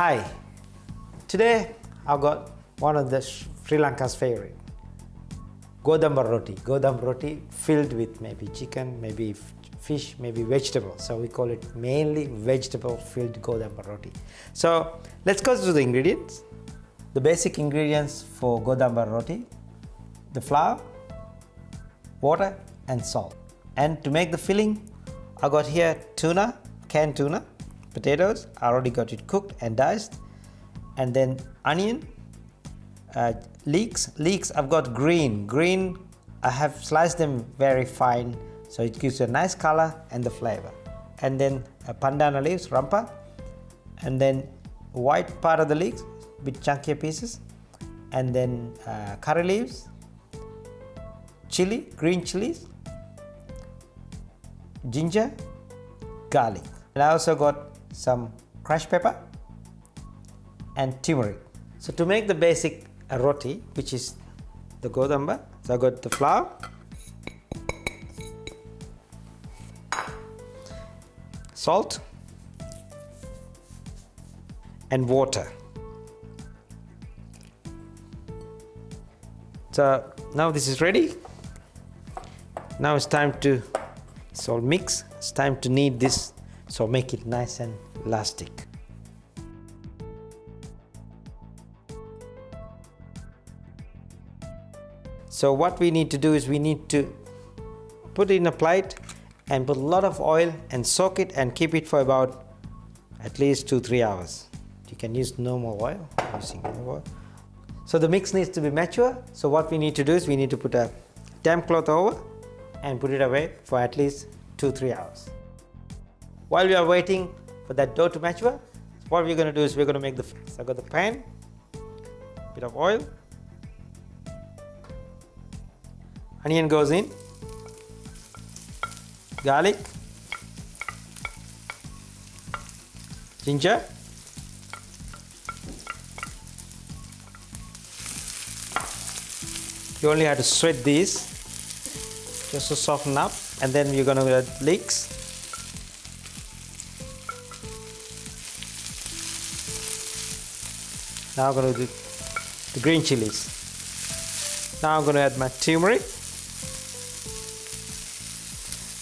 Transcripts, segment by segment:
Hi, today I've got one of the Sri Lanka's favorite, Godamba Rotti. Godamba Rotti filled with maybe chicken, maybe fish, maybe vegetable. So we call it mainly vegetable filled Godamba Rotti. So let's go through the ingredients. The basic ingredients for Godamba Rotti: the flour, water and salt. And to make the filling, I got here tuna, canned tuna, potatoes, I already got it cooked and diced, and then onion, leeks I've got green I have sliced them very fine, so it gives a nice color and the flavor. And then pandan leaves, rampa, and then white part of the leeks, bit chunkier pieces, and then curry leaves, chili, green chilies, ginger, garlic. And I also got some crushed pepper and turmeric. So to make the basic roti, which is the godamba, so I got the flour, salt and water. So now this is ready. Now it's time to, it's all mix. It's time to knead this, so make it nice and elastic. So what we need to do is we need to put it in a plate and put a lot of oil and soak it and keep it for about at least 2-3 hours. You can use normal oil, So the mix needs to be mature. So what we need to do is we need to put a damp cloth over and put it away for at least 2-3 hours. While we are waiting for that dough to mature, what we're going to do is we're going to make the, so I got the pan, bit of oil, onion goes in, garlic, ginger, you only have to sweat these just to soften up, and then you're going to add leeks, now I'm going to do the green chilies. Now I'm going to add my turmeric.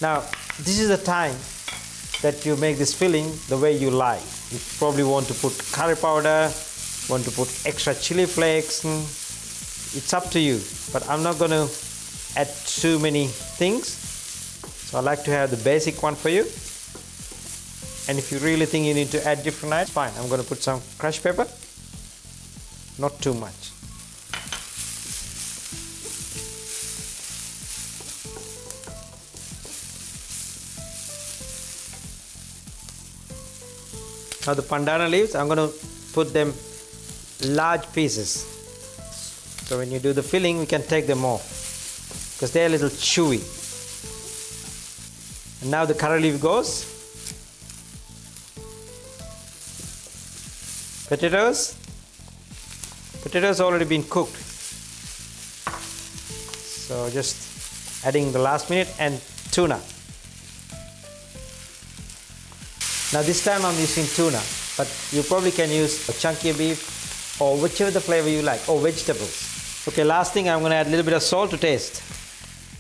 Now this is the time that you make this filling the way you like. You probably want to put curry powder, want to put extra chili flakes. It's up to you, but I'm not going to add too many things. So I like to have the basic one for you. And if you really think you need to add different items, fine. I'm going to put some crushed pepper, not too much. Now the pandan leaves, I'm going to put them large pieces. So when you do the filling, we can take them off because they're a little chewy. And now the curry leaf goes. Potatoes. Potatoes already been cooked. So just adding the last minute, and tuna. Now this time I'm using tuna, but you probably can use a chunky beef or whichever the flavor you like, or vegetables. Okay, last thing, I'm going to add a little bit of salt to taste.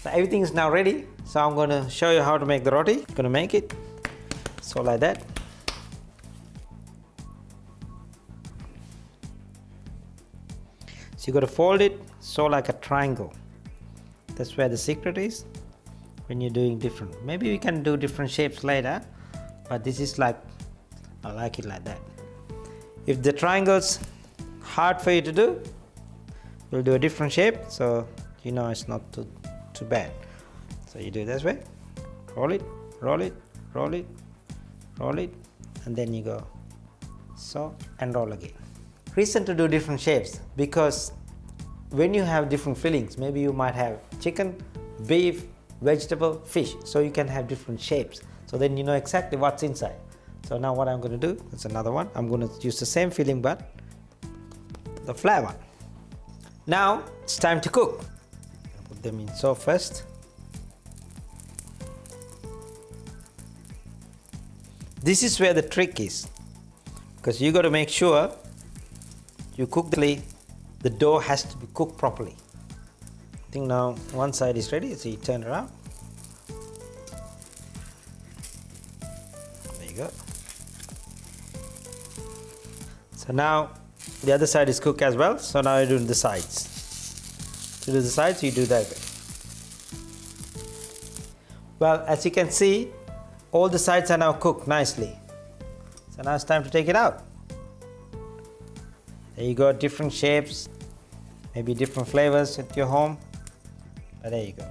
So everything is now ready, so I'm going to show you how to make the roti. I'm going to make it, so like that. So you got to fold it so like a triangle. That's where the secret is when you're doing different. Maybe we can do different shapes later, but this is like, I like it like that. If the triangle's hard for you to do, we'll do a different shape, so you know it's not too bad. So you do it this way, roll it, roll it, roll it, roll it, and then you go so, and roll again. Reason to do different shapes, because when you have different fillings, maybe you might have chicken, beef, vegetable, fish, so you can have different shapes, so then you know exactly what's inside. So now what I'm going to do, that's another one, I'm going to use the same filling but the flat one. Now it's time to cook. Put them in so first. This is where the trick is. because you got to make sure you cook the dough has to be cooked properly. I think now one side is ready, so you turn around. There you go. So now the other side is cooked as well, so now you're doing the sides. To do the sides, you do that way. Well, as you can see, all the sides are now cooked nicely. So now it's time to take it out. There you go, different shapes, maybe different flavors at your home. But there you go.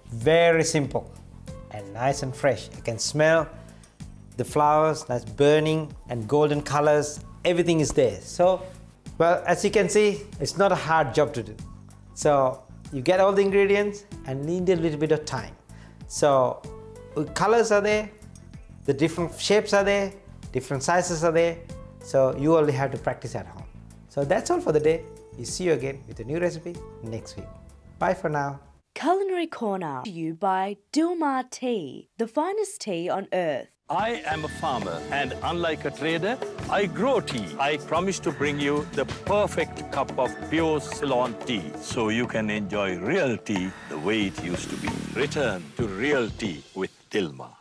Very simple and nice and fresh. You can smell the flowers, nice burning and golden colors. Everything is there. So, well, as you can see, it's not a hard job to do. So you get all the ingredients and need a little bit of time. So the colors are there, the different shapes are there, different sizes are there. So you only have to practice at home. So that's all for the day. We see you again with a new recipe next week. Bye for now. Culinary Corner to you by Dilmah Tea, the finest tea on earth. I am a farmer, and unlike a trader, I grow tea. I promise to bring you the perfect cup of pure Ceylon tea, so you can enjoy real tea the way it used to be. Return to real tea with Dilmah.